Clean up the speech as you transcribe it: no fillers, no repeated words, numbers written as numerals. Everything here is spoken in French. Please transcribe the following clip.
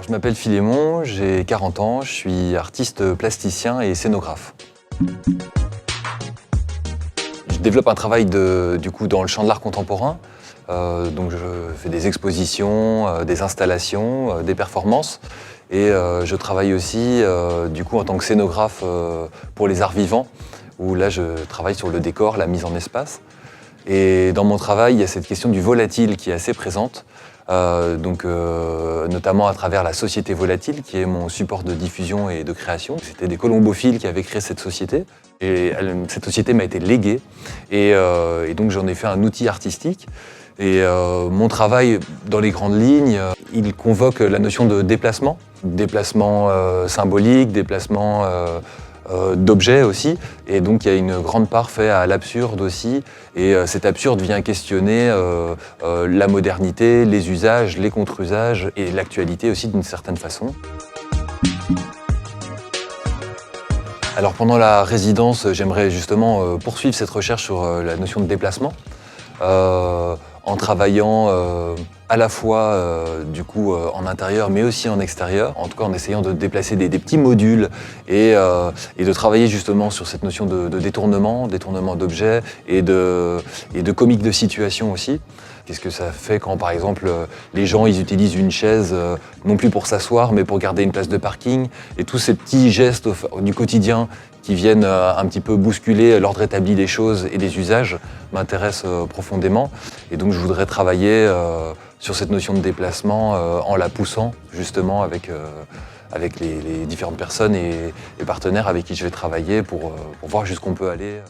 Alors, je m'appelle Philémon, j'ai 40 ans, je suis artiste plasticien et scénographe. Je développe un travail dans le champ de l'art contemporain. Donc je fais des expositions, des installations, des performances. Et je travaille aussi en tant que scénographe pour les arts vivants, où là je travaille sur le décor, la mise en espace. Et dans mon travail, il y a cette question du volatile qui est assez présente, notamment à travers la société volatile, qui est mon support de diffusion et de création. C'était des colombophiles qui avaient créé cette société, et cette société m'a été léguée, et donc j'en ai fait un outil artistique. Et mon travail, dans les grandes lignes, il convoque la notion de déplacement symbolique, déplacement d'objets aussi, et donc il y a une grande part faite à l'absurde aussi, et cet absurde vient questionner la modernité, les usages, les contre-usages et l'actualité aussi d'une certaine façon. Alors pendant la résidence, j'aimerais justement poursuivre cette recherche sur la notion de déplacement, en travaillant à la fois en intérieur mais aussi en extérieur, en tout cas en essayant de déplacer des petits modules et de travailler justement sur cette notion de détournement d'objets et de comique de situation aussi. Qu'est-ce que ça fait quand, par exemple, les gens ils utilisent une chaise non plus pour s'asseoir, mais pour garder une place de parking, et tous ces petits gestes du quotidien qui viennent un petit peu bousculer l'ordre établi des choses et des usages m'intéressent profondément. Et donc je voudrais travailler sur cette notion de déplacement en la poussant justement avec les différentes personnes et partenaires avec qui je vais travailler pour voir jusqu'où on peut aller.